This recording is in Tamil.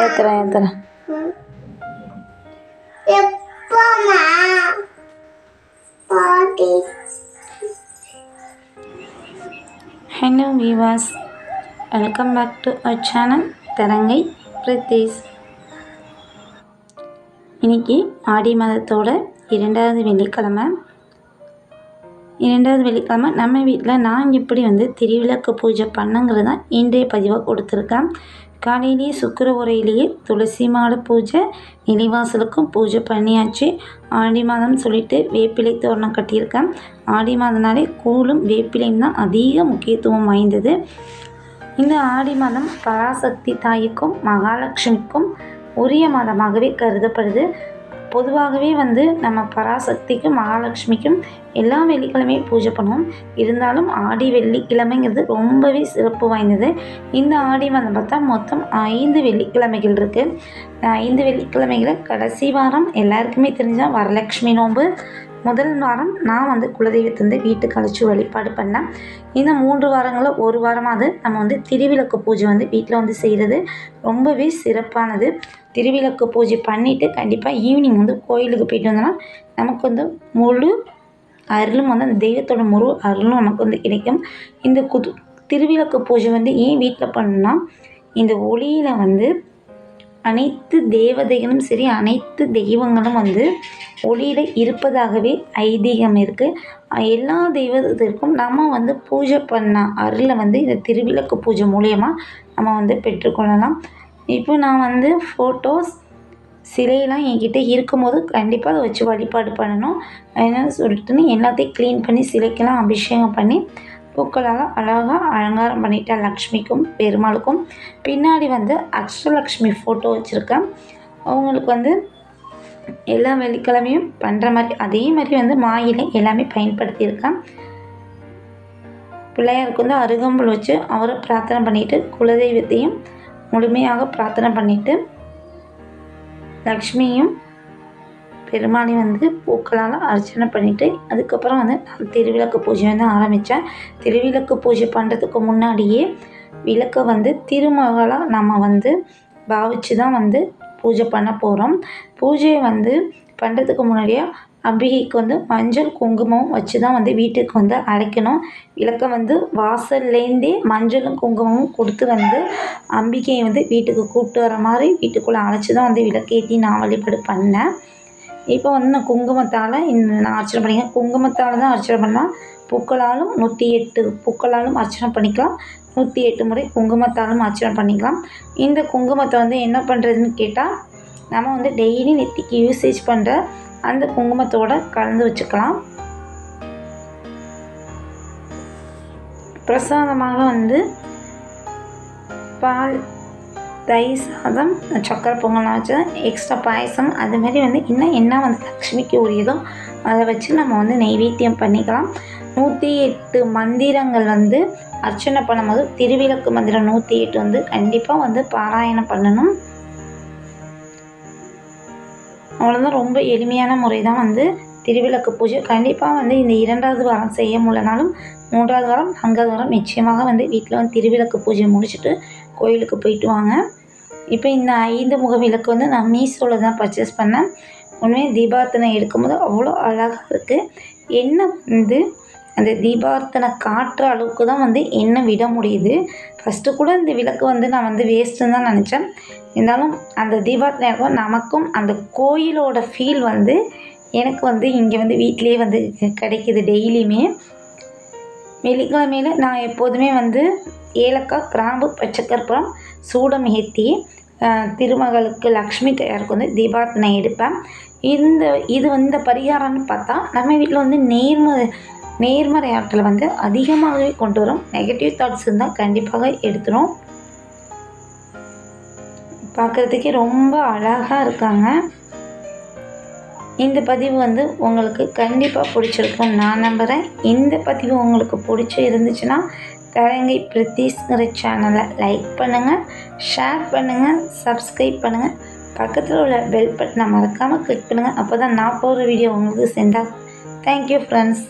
ஏத்துறேன் hello viewers, welcome back to our channel தரங்கை பிரதீஷ். இன்றைக்கி ஆடி மாதத்தோட இரண்டாவது வெள்ளிக்கிழமை நம்ம வீட்டில் நான் எப்படி திருவிளக்கு பூஜை பண்ணுங்கிறது தான் இன்றைய பதிவாக கொடுத்துருக்கேன். காலையிலேயே சுக்கிர உரையிலேயே துளசி மாலை பூஜை, நிலைவாசலுக்கும் பூஜை பண்ணியாச்சு. ஆடி மாதம் சொல்லிட்டு வேப்பிலை தோரணம் கட்டியிருக்கேன். ஆடி மாதம்னாலே கூழும் வேப்பிலையும் தான் அதிக முக்கியத்துவம் வாய்ந்தது. இந்த ஆடி மாதம் பராசக்தி தாய்க்கும் மகாலட்சுமிக்கும் உரிய மாதமாகவே கருதப்படுது. பொதுவாகவே நம்ம பராசக்திக்கும் மகாலட்சுமிக்கும் எல்லா வெள்ளிக்கிழமையும் பூஜை பண்ணுவோம். இருந்தாலும் ஆடி வெள்ளிக்கிழமைங்கிறது ரொம்பவே சிறப்பு வாய்ந்தது. இந்த ஆடி மாதம் பார்த்தா மொத்தம் 5 வெள்ளிக்கிழமைகள் இருக்குது. 5 வெள்ளிக்கிழமைகளை கடைசி வாரம் எல்லாருக்குமே தெரிஞ்சால் வரலட்சுமி நோன்பு. முதல் வாரம் நான் குலதெய்வத்தை வீட்டுக்கு அழைச்சி வழிபாடு பண்ணேன். இந்த 3 வாரங்களில் ஒரு வாரமாவது நம்ம திருவிளக்கு பூஜை வீட்டில் செய்கிறது ரொம்பவே சிறப்பானது. திருவிளக்கு பூஜை பண்ணிவிட்டு கண்டிப்பாக ஈவினிங் கோயிலுக்கு போயிட்டு வந்தோம்னா நமக்கு முழு அருளும் அந்த தெய்வத்தோட முழு அருளும் நமக்கு கிடைக்கும். இந்த திருவிளக்கு பூஜை ஏன் வீட்டில் பண்ணணும்னா, இந்த ஒளியில் அனைத்து தேவதைகளும் சரி, அனைத்து தெய்வங்களும் ஒளியில் இருப்பதாகவே ஐதீகம் இருக்குது. எல்லா தெய்வத்திற்கும் நம்ம பூஜை பண்ண அருளை இந்த திருவிளக்கு பூஜை மூலயமா நம்ம பெற்றுக்கொள்ளலாம். இப்போ நான் ஃபோட்டோஸ் சிலையெல்லாம் என்கிட்ட இருக்கும்போது கண்டிப்பாக அதை வச்சு வழிபாடு பண்ணணும். என்னென்னு சொல்லிட்டுன்னு எல்லாத்தையும் க்ளீன் பண்ணி சிலைக்கெல்லாம் அபிஷேகம் பண்ணி பூக்களால் அழகாக அலங்காரம் பண்ணிட்டேன். லக்ஷ்மிக்கும் பெருமாளுக்கும் பின்னாடி அஷ்டலக்ஷ்மி ஃபோட்டோ வச்சுருக்கேன். அவங்களுக்கு எல்லா வெள்ளிக்கிழமையும் பண்ணுற மாதிரி அதே மாதிரி மாயிலை எல்லாமே பயன்படுத்தியிருக்கேன். பிள்ளையாருக்கு அருகம்புல் வச்சு அவரை பிரார்த்தனை பண்ணிவிட்டு குலதெய்வத்தையும் முழுமையாக பிரார்த்தனை பண்ணிவிட்டு லக்ஷ்மியும் பெருமாளையும் பூக்களால் அர்ச்சனை பண்ணிவிட்டு அதுக்கப்புறம் திருவிளக்கு பூஜை ஆரம்பித்தேன். திருவிளக்கு பூஜை பண்ணுறதுக்கு முன்னாடியே விளக்கை திருமகளாக நம்ம பாவிச்சு தான் பூஜை பண்ண போகிறோம். பூஜையை பண்ணுறதுக்கு முன்னாடியே அம்பிகைக்கு மஞ்சள் குங்குமம் வச்சு தான் வீட்டுக்கு அழைக்கணும். விளக்கை வாசல்லேருந்தே மஞ்சளும் குங்குமமும் கொடுத்து அம்பிகையை வீட்டுக்கு கூப்பிட்டு வர மாதிரி வீட்டுக்குள்ளே அழைச்சி தான் விளக்கேற்றி நான் வழிபாடு பண்ணேன். இப்போ நான் குங்குமத்தால் நான் அர்ச்சனை பண்ணிக்கிறேன். குங்குமத்தால் தான் அர்ச்சனை பண்ணால் பூக்களாலும் 108 பூக்களாலும் அர்ச்சனை பண்ணிக்கலாம். 108 முறை குங்குமத்தாலும் அர்ச்சனை பண்ணிக்கலாம். இந்த குங்குமத்தை என்ன பண்ணுறதுன்னு கேட்டால், நம்ம டெய்லி நெத்திக்கு யூசேஜ் பண்ணுற அந்த குங்குமத்தோடு கலந்து வச்சுக்கலாம். பிரசாதமாக பால், தயிர் சாதம், சக்கரை பொங்கலாம் வச்சு எக்ஸ்ட்ரா பாயசம் அதுமாரி இன்னும் என்ன லக்ஷ்மிக்கு உரியதோ அதை வச்சு நம்ம நெய்வேத்தியம் பண்ணிக்கலாம். 108 மந்திரங்கள் அர்ச்சனை பண்ணும்போது திருவிளக்கு மந்திரம் 108 கண்டிப்பாக பாராயணம் பண்ணணும். அவ்வளோதான். ரொம்ப எளிமையான முறை தான் திருவிளக்கு பூஜை. கண்டிப்பாக இந்த 2வது வாரம் செய்ய முடியலனாலும் 3வது வாரம் 4வது வாரம் நிச்சயமாக வீட்டில் திருவிளக்கு பூஜை முடிச்சுட்டு கோயிலுக்கு போயிட்டு வாங்க. இப்போ இந்த 5 முக விளக்கு நான் மீஷோவில் தான் பர்ச்சேஸ் பண்ணேன். உண்மையாக தீபார்த்தனை எடுக்கும்போது அவ்வளோ அழகாக இருக்குது. எண்ணெய் அந்த தீபார்த்தனை காட்டுற அளவுக்கு தான் எண்ணெய் விட முடியுது. ஃபஸ்ட்டு கூட இந்த விளக்கு நான் வேஸ்ட்டுன்னு தான் நினச்சேன். இருந்தாலும் அந்த தீபார்த்தனை இருக்கும் நமக்கும் அந்த கோயிலோட ஃபீல் எனக்கு இங்கே வீட்டிலே கிடைக்கிது. டெய்லியுமே வெள்ளிக்கிழமையில் நான் எப்போதுமே ஏலக்காய், கிராம்பு, பச்சைக்கற்பூரம், சூடம் ஏற்றி திருமகளுக்கு லக்ஷ்மி தாயாருக்கு தீபார்த்தனை எடுப்பேன். இது பரிகாரம்னு பார்த்தா நம்ம வீட்டில் நேர்மறை ஆற்றல் அதிகமாகவே கொண்டு வரும். நெகட்டிவ் தாட்ஸ் இருந்தால் கண்டிப்பாக எடுத்துரும். பார்க்குறதுக்கே ரொம்ப அழகாக இருக்காங்க. இந்த பதிவு உங்களுக்கு கண்டிப்பாக பிடிச்சிருக்கும் நான் நம்புகிறேன். இந்த பதிவு உங்களுக்கு பிடிச்சி இருந்துச்சுன்னா தரங்கை பிரதீஷ்ங்கிற சேனலை லைக் பண்ணுங்கள், ஷேர் பண்ணுங்கள், சப்ஸ்கிரைப் பண்ணுங்கள். பக்கத்தில் உள்ள பெல் பட்டனை மறக்காமல் கிளிக் பண்ணுங்கள். அப்போ தான் நான் போகிற வீடியோ உங்களுக்கு சென்றாகும். Thank you friends.